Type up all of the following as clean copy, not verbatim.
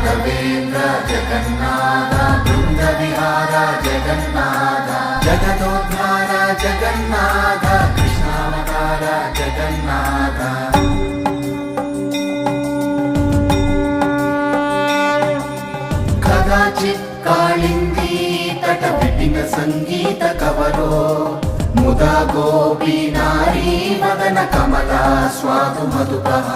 राघवेन्द्र जगन्नाथ बृन्दविहार जगन्नाथ जगदोद्धार जगन्नाथ कृष्णावतार जगन्नाथ कदाचित् कालिन्दी तटविपिन संगीत कवरो मुदा गोपी नारी वदन कमला स्वादु मधुपः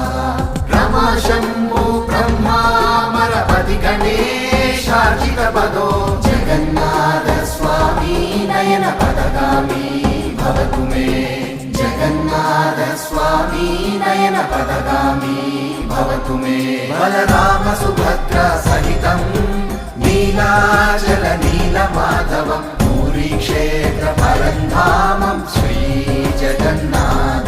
रमा शम्भो ब्रह्मामरपति गणेशार्चित पदो जगन्नाथ स्वामी नयन पदगामी भवतु मे जगन्नाथ स्वामी नयन पदगामी भवतु मे बलराम सुभद्रा सहितं नीलाचल नीलमाधवं पूरी क्षेत्र परन्धामं श्री जगन्नाथ